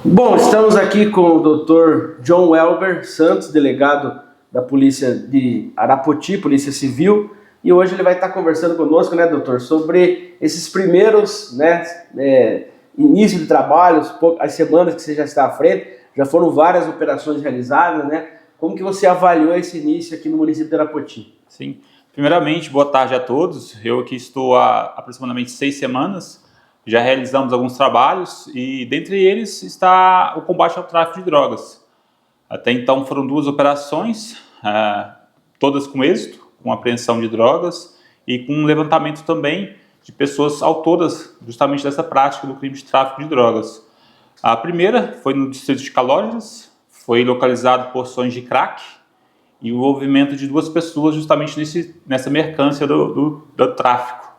Bom, estamos aqui com o Dr. John Welber Santos, delegado da Polícia de Arapoti, Polícia Civil, e hoje ele vai estar conversando conosco, né, doutor, sobre esses primeiros, início de trabalhos, as semanas que você já está à frente, já foram várias operações realizadas, né? Como que você avaliou esse início aqui no município de Arapoti? Sim. Primeiramente, boa tarde a todos. Eu aqui estou há aproximadamente 6 semanas. Já realizamos alguns trabalhos e dentre eles está o combate ao tráfico de drogas. Até então foram 2 operações, todas com êxito, com apreensão de drogas e com um levantamento também de pessoas autoras justamente dessa prática do crime de tráfico de drogas. A primeira foi no distrito de Calógeras, foi localizado porções de crack e o envolvimento de 2 pessoas justamente nessa mercância do tráfico.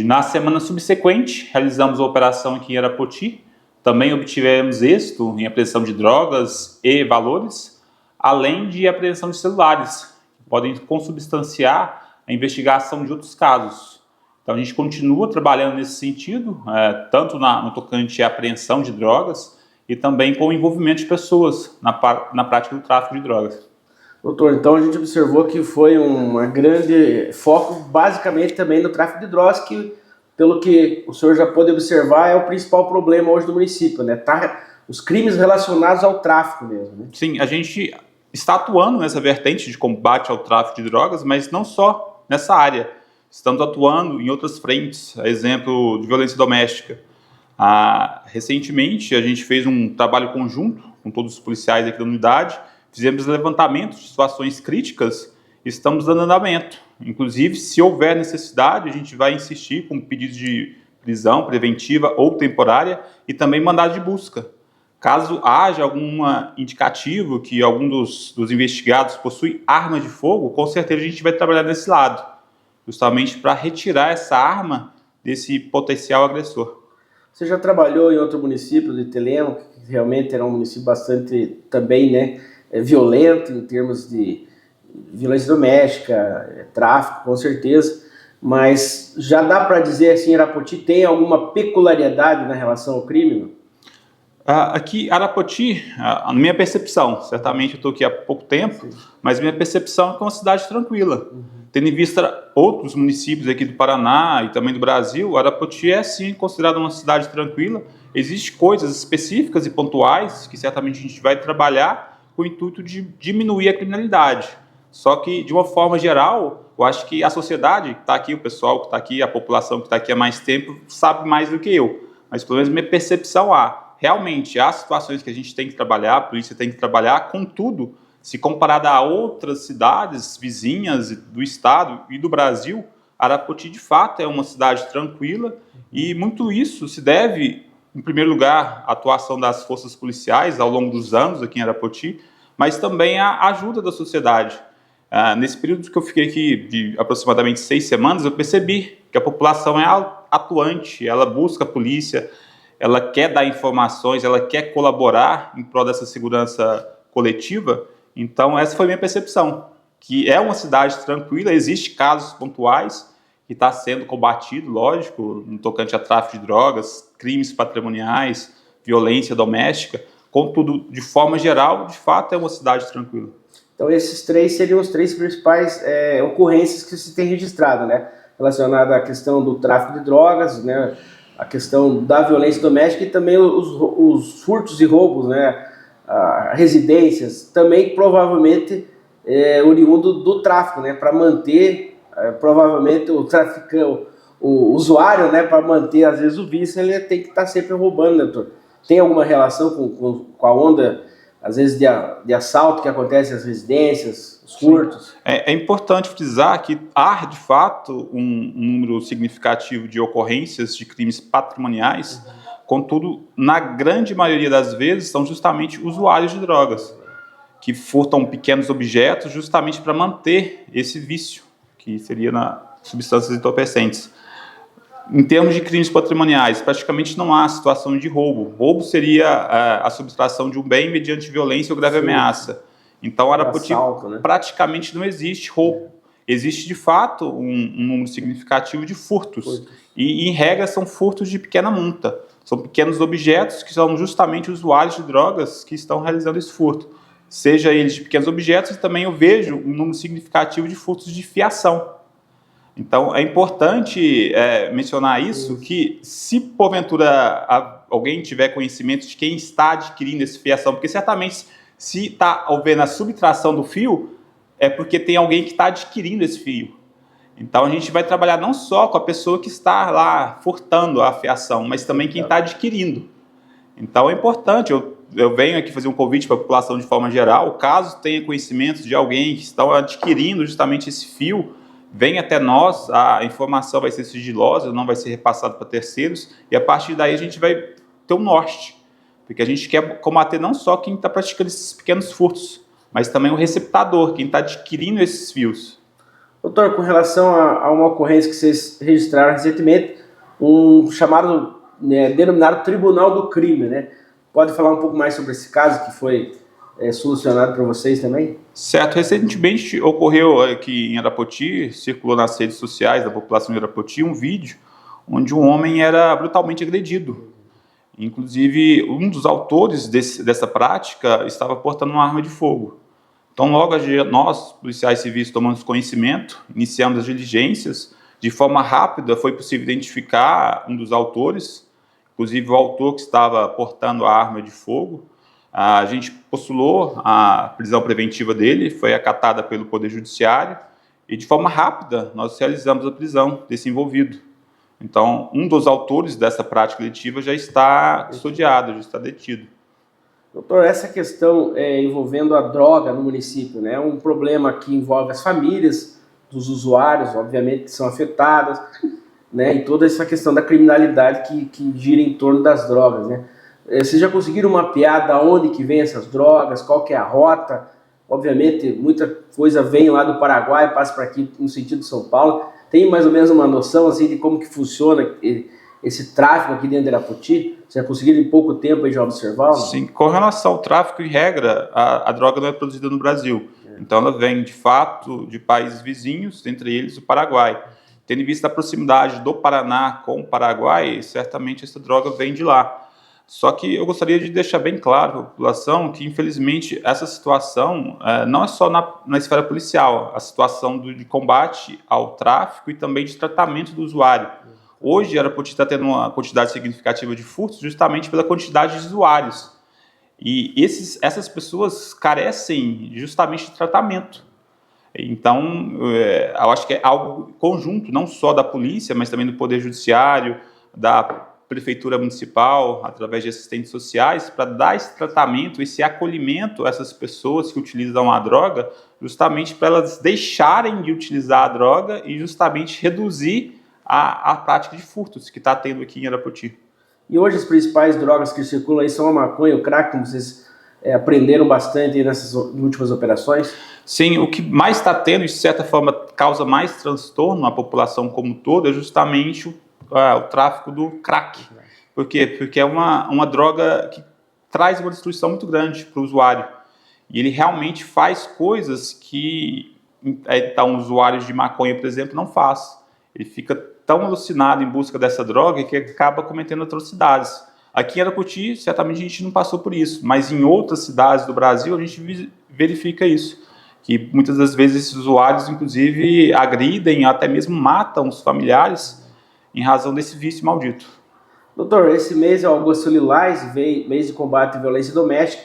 Na semana subsequente, realizamos a operação aqui em Arapoti, também obtivemos êxito em apreensão de drogas e valores, além de apreensão de celulares, que podem consubstanciar a investigação de outros casos. Então a gente continua trabalhando nesse sentido, tanto no tocante à apreensão de drogas e também com o envolvimento de pessoas na prática do tráfico de drogas. Doutor, então a gente observou que foi um grande foco basicamente também no tráfico de drogas, que pelo que o senhor já pôde observar é o principal problema hoje do município, né? Os crimes relacionados ao tráfico mesmo, né? Sim, a gente está atuando nessa vertente de combate ao tráfico de drogas, mas não só nessa área. Estamos atuando em outras frentes, a exemplo de violência doméstica. Recentemente a gente fez um trabalho conjunto com todos os policiais aqui da unidade. Fizemos levantamento de situações críticas e estamos dando andamento. Inclusive, se houver necessidade, a gente vai insistir com pedidos de prisão preventiva ou temporária e também mandado de busca. Caso haja algum indicativo que algum dos investigados possui arma de fogo, com certeza a gente vai trabalhar nesse lado, justamente para retirar essa arma desse potencial agressor. Você já trabalhou em outro município de Telêmaco, que realmente era um município bastante também, né, violento em termos de violência doméstica, tráfico, com certeza, mas já dá para dizer assim, Arapoti tem alguma peculiaridade na relação ao crime? Aqui, Arapoti, a minha percepção, certamente eu estou aqui há pouco tempo, sim, mas minha percepção é que é uma cidade tranquila. Tendo em vista outros municípios aqui do Paraná e também do Brasil, Arapoti é sim considerada uma cidade tranquila. Existem coisas específicas e pontuais que certamente a gente vai trabalhar com o intuito de diminuir a criminalidade. Só que, de uma forma geral, eu acho que a sociedade que está aqui, o pessoal que está aqui, a população que está aqui há mais tempo, sabe mais do que eu. Mas, pelo menos, minha percepção realmente, há situações que a gente tem que trabalhar, a polícia tem que trabalhar, contudo, se comparada a outras cidades vizinhas do estado e do Brasil, Arapoti, de fato, é uma cidade tranquila e muito isso se deve, em primeiro lugar, à atuação das forças policiais ao longo dos anos aqui em Arapoti, mas também à ajuda da sociedade. Nesse período que eu fiquei aqui de aproximadamente 6 semanas, eu percebi que a população é atuante, ela busca a polícia, ela quer dar informações, ela quer colaborar em prol dessa segurança coletiva. Então essa foi a minha percepção, que é uma cidade tranquila, existem casos pontuais que está sendo combatido, lógico, no tocante a tráfico de drogas, crimes patrimoniais, violência doméstica, contudo, de forma geral, de fato é uma cidade tranquila. Então esses 3 seriam os 3 principais ocorrências que se tem registrado, né? Relacionada à questão do tráfico de drogas, né? A questão da violência doméstica e também os furtos e roubos, né? Residências, também provavelmente oriundo do tráfico, né? Para manter, provavelmente, o traficante, o usuário, né? Para manter, às vezes, o vício, ele tem que estar sempre roubando, né, doutor? Tem alguma relação com a onda, às vezes, de assalto que acontece nas residências, os furtos? É importante frisar que há, de fato, um número significativo de ocorrências de crimes patrimoniais, contudo, na grande maioria das vezes, são justamente usuários de drogas, que furtam pequenos objetos justamente para manter esse vício, que seria na substâncias entorpecentes. Em termos de crimes patrimoniais, praticamente não há situação de roubo. Roubo seria a subtração de um bem mediante violência ou grave ameaça. Então, Arapoti praticamente não existe roubo. Existe, de fato, um número significativo de furtos. E, em regra, são furtos de pequena monta. São pequenos objetos que são justamente usuários de drogas que estão realizando esse furto. Seja eles de pequenos objetos, e também eu vejo um número significativo de furtos de fiação. Então, é importante mencionar isso, que se porventura alguém tiver conhecimento de quem está adquirindo essa fiação, porque certamente se está havendo a subtração do fio, é porque tem alguém que está adquirindo esse fio. Então, a gente vai trabalhar não só com a pessoa que está lá furtando a fiação, mas também quem está adquirindo. Então, é importante, eu venho aqui fazer um convite para a população de forma geral, caso tenha conhecimento de alguém que está adquirindo justamente esse fio, vem até nós, a informação vai ser sigilosa, não vai ser repassada para terceiros, e a partir daí a gente vai ter um norte, porque a gente quer combater não só quem está praticando esses pequenos furtos, mas também o receptador, quem está adquirindo esses fios. Doutor, com relação a uma ocorrência que vocês registraram recentemente, um chamado, denominado Tribunal do Crime, né? Pode falar um pouco mais sobre esse caso que foi solucionado para vocês também? Certo, recentemente ocorreu aqui em Arapoti, circulou nas redes sociais da população de Arapoti um vídeo onde um homem era brutalmente agredido. Inclusive, um dos autores dessa prática estava portando uma arma de fogo. Então, logo nós, policiais civis, tomamos conhecimento, iniciamos as diligências. De forma rápida, foi possível identificar um dos autores, inclusive o autor que estava portando a arma de fogo. A gente postulou a prisão preventiva dele, foi acatada pelo Poder Judiciário, e de forma rápida nós realizamos a prisão desse envolvido. Então, um dos autores dessa prática delitiva já está custodiado, já está detido. Doutor, essa questão envolvendo a droga no município, né, é um problema que envolve as famílias dos usuários, obviamente, que são afetadas, né, e toda essa questão da criminalidade que gira em torno das drogas, né? Vocês já conseguiram mapear de onde que vem essas drogas, qual que é a rota? Obviamente, muita coisa vem lá do Paraguai, passa para aqui no sentido de São Paulo. Tem mais ou menos uma noção assim, de como que funciona esse tráfico aqui dentro de Arapoti? Vocês já conseguiram em pouco tempo aí já observar? Sim, com relação ao tráfico, em regra, a droga não é produzida no Brasil. Então ela vem, de fato, de países vizinhos, entre eles o Paraguai. Tendo em vista a proximidade do Paraná com o Paraguai, certamente essa droga vem de lá. Só que eu gostaria de deixar bem claro para a população que, infelizmente, essa situação não é só na esfera policial, a situação de combate ao tráfico e também de tratamento do usuário. Hoje, Arapoti está tendo uma quantidade significativa de furtos justamente pela quantidade de usuários. E essas pessoas carecem justamente de tratamento. Então, eu acho que é algo conjunto, não só da polícia, mas também do Poder Judiciário, da Prefeitura Municipal, através de assistentes sociais, para dar esse tratamento, esse acolhimento a essas pessoas que utilizam a droga, justamente para elas deixarem de utilizar a droga e justamente reduzir a prática de furtos que está tendo aqui em Arapoti. E hoje as principais drogas que circulam aí são a maconha, o crack, como vocês aprenderam bastante nessas últimas operações? Sim, o que mais está tendo, e de certa forma causa mais transtorno à população como um todo, é justamente o tráfico do crack. Por quê? Porque é uma droga que traz uma destruição muito grande para o usuário. E ele realmente faz coisas que então, usuários de maconha, por exemplo, não faz. Ele fica tão alucinado em busca dessa droga que acaba cometendo atrocidades. Aqui em Arapoti, certamente a gente não passou por isso, mas em outras cidades do Brasil a gente verifica isso, que muitas das vezes esses usuários, inclusive, agridem, até mesmo matam os familiares em razão desse vício maldito. Doutor, esse mês é o Agosto Lilás, mês de combate à violência doméstica.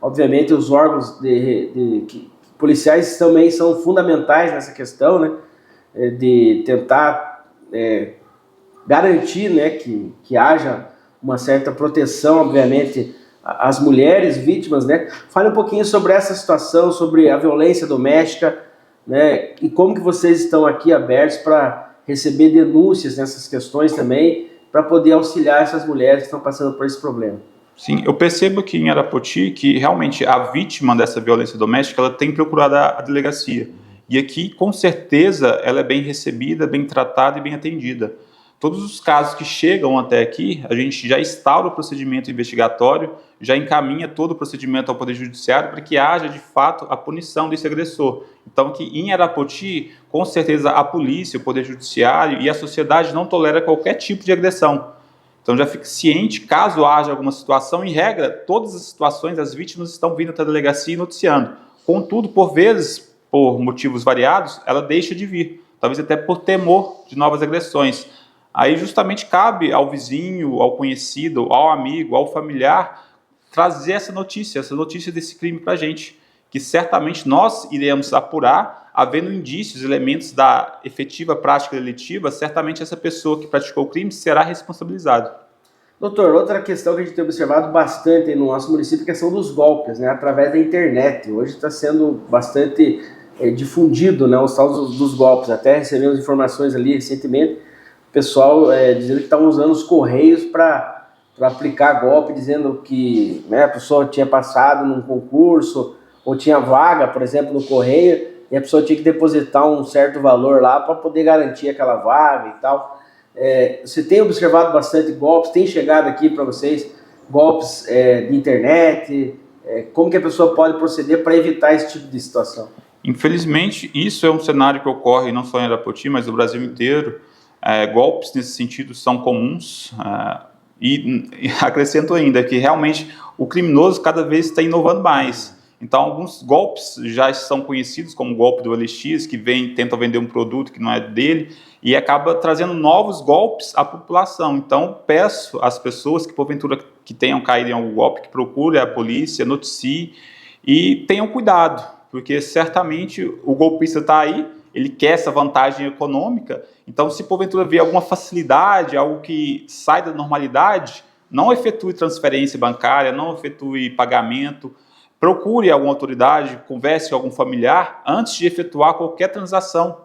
Obviamente os órgãos policiais também são fundamentais nessa questão, né, de tentar garantir, né, que haja uma certa proteção, obviamente, às mulheres vítimas, né? Fale um pouquinho sobre essa situação, sobre a violência doméstica, né, e como que vocês estão aqui abertos para receber denúncias nessas questões também, para poder auxiliar essas mulheres que estão passando por esse problema. Sim, eu percebo aqui em Arapoti que realmente a vítima dessa violência doméstica ela tem procurado a delegacia. E aqui, com certeza, ela é bem recebida, bem tratada e bem atendida. Todos os casos que chegam até aqui, a gente já instaura o procedimento investigatório, já encaminha todo o procedimento ao Poder Judiciário para que haja, de fato, a punição desse agressor. Então, aqui em Arapoti, com certeza, a polícia, o Poder Judiciário e a sociedade não tolera qualquer tipo de agressão. Então já fique ciente, caso haja alguma situação, em regra, todas as situações, as vítimas estão vindo até a delegacia e noticiando. Contudo, por vezes, por motivos variados, ela deixa de vir, talvez até por temor de novas agressões. Aí justamente cabe ao vizinho, ao conhecido, ao amigo, ao familiar, trazer essa notícia desse crime para a gente, que certamente nós iremos apurar, havendo indícios, elementos da efetiva prática delitiva, certamente essa pessoa que praticou o crime será responsabilizada. Doutor, outra questão que a gente tem observado bastante no nosso município é a questão dos golpes, né, através da internet. Hoje está sendo bastante difundido, né, os tal dos golpes. Até recebemos informações ali recentemente, o pessoal dizendo que estão usando os correios para aplicar golpe, dizendo que, né, a pessoa tinha passado num concurso ou tinha vaga, por exemplo, no correio, e a pessoa tinha que depositar um certo valor lá para poder garantir aquela vaga e tal. Você tem observado bastante golpes, tem chegado aqui para vocês golpes de internet, como que a pessoa pode proceder para evitar esse tipo de situação? Infelizmente, isso é um cenário que ocorre não só em Arapoti, mas no Brasil inteiro. Golpes nesse sentido são comuns, e acrescento ainda que realmente o criminoso cada vez está inovando mais. Então, alguns golpes já são conhecidos como o golpe do OLX, que tenta vender um produto que não é dele, e acaba trazendo novos golpes à população. Então, peço às pessoas que, porventura, que tenham caído em algum golpe, que procurem a polícia, noticiem e tenham cuidado, porque certamente o golpista está aí, ele quer essa vantagem econômica, então se porventura vê alguma facilidade, algo que sai da normalidade, não efetue transferência bancária, não efetue pagamento, procure alguma autoridade, converse com algum familiar antes de efetuar qualquer transação,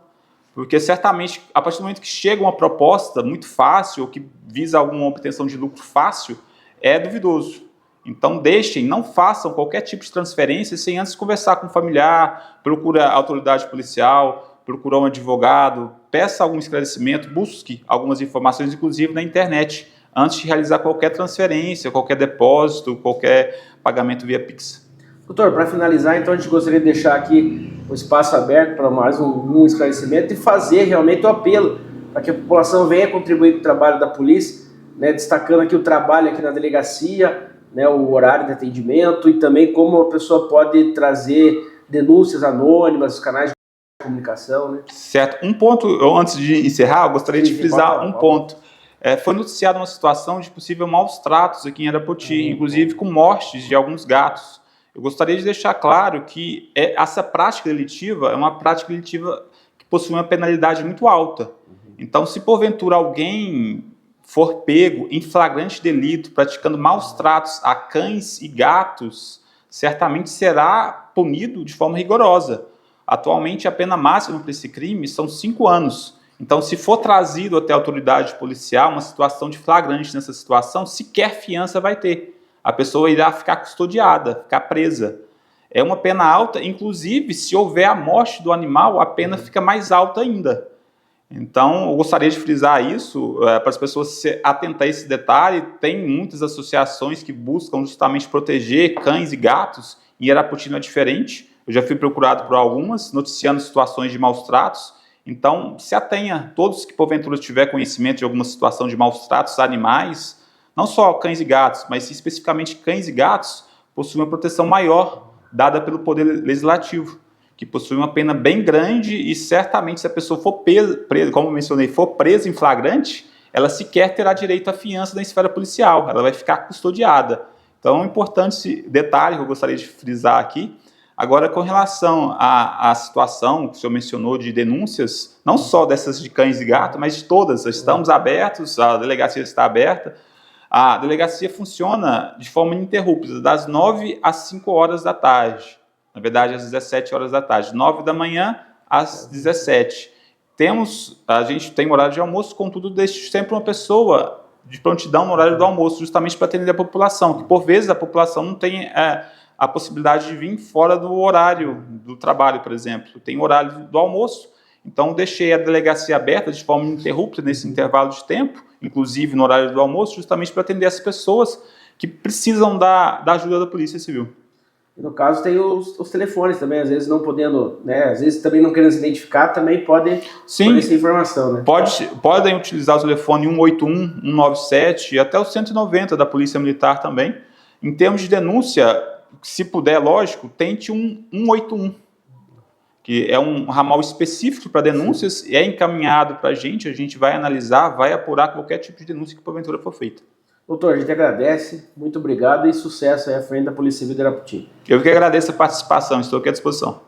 porque certamente a partir do momento que chega uma proposta muito fácil ou que visa alguma obtenção de lucro fácil, é duvidoso. Então não façam qualquer tipo de transferência sem antes conversar com o familiar, procure a autoridade policial, procure um advogado, peça algum esclarecimento, busque algumas informações, inclusive na internet, antes de realizar qualquer transferência, qualquer depósito, qualquer pagamento via Pix. Doutor, para finalizar, então a gente gostaria de deixar aqui o espaço aberto para mais um esclarecimento e fazer realmente o apelo para que a população venha contribuir com o trabalho da polícia, né, destacando aqui o trabalho aqui na delegacia, né, o horário de atendimento e também como a pessoa pode trazer denúncias anônimas, os canais de comunicação. Né? Certo. Um ponto, antes de encerrar, eu gostaria de frisar um ponto. Foi noticiada uma situação de possível maus tratos aqui em Arapoti, inclusive com mortes de alguns gatos. Eu gostaria de deixar claro que essa prática delitiva é uma prática delitiva que possui uma penalidade muito alta. Então, se porventura alguém for pego em flagrante delito, praticando maus tratos a cães e gatos, certamente será punido de forma rigorosa. Atualmente, a pena máxima para esse crime são 5 anos. Então, se for trazido até a autoridade policial uma situação de flagrante nessa situação, sequer fiança vai ter. A pessoa irá ficar custodiada, ficar presa. É uma pena alta, inclusive, se houver a morte do animal, a pena fica mais alta ainda. Então, eu gostaria de frisar isso, para as pessoas se atentar a esse detalhe. Tem muitas associações que buscam justamente proteger cães e gatos, e Arapoti não é diferente. Eu já fui procurado por algumas, noticiando situações de maus tratos. Então, se atenha, todos que porventura tiver conhecimento de alguma situação de maus tratos a animais, não só cães e gatos, mas especificamente cães e gatos, possuem uma proteção maior dada pelo Poder Legislativo, que possui uma pena bem grande e certamente se a pessoa for presa, como eu mencionei, for presa em flagrante, ela sequer terá direito à fiança na esfera policial, ela vai ficar custodiada. Então é um importante detalhe que eu gostaria de frisar aqui. Agora, com relação à situação que o senhor mencionou de denúncias, não só dessas de cães e gatos, mas de todas, estamos abertos, a delegacia está aberta. A delegacia funciona de forma ininterrupta, das 9 às 5 horas da tarde. Na verdade, às 17 horas da tarde. 9 da manhã às 17. A gente tem horário de almoço, contudo, deixa sempre uma pessoa de prontidão no horário do almoço, justamente para atender a população, que por vezes a população não tem a possibilidade de vir fora do horário do trabalho, por exemplo. Tem horário do almoço, então deixei a delegacia aberta de forma ininterrupta nesse intervalo de tempo, inclusive no horário do almoço, justamente para atender as pessoas que precisam da ajuda da Polícia Civil. No caso tem os telefones também, às vezes não podendo, né, às vezes também não querendo se identificar, também pode fornecer informação, né? Podem utilizar o telefone 181, 197 e até o 190 da Polícia Militar também. Em termos de denúncia, se puder, lógico, tente um 181, que é um ramal específico para denúncias, e é encaminhado para a gente vai analisar, vai apurar qualquer tipo de denúncia que porventura for feita. Doutor, a gente agradece, muito obrigado e sucesso aí à frente da Polícia Civil de Arapoti. Eu que agradeço a participação, estou aqui à disposição.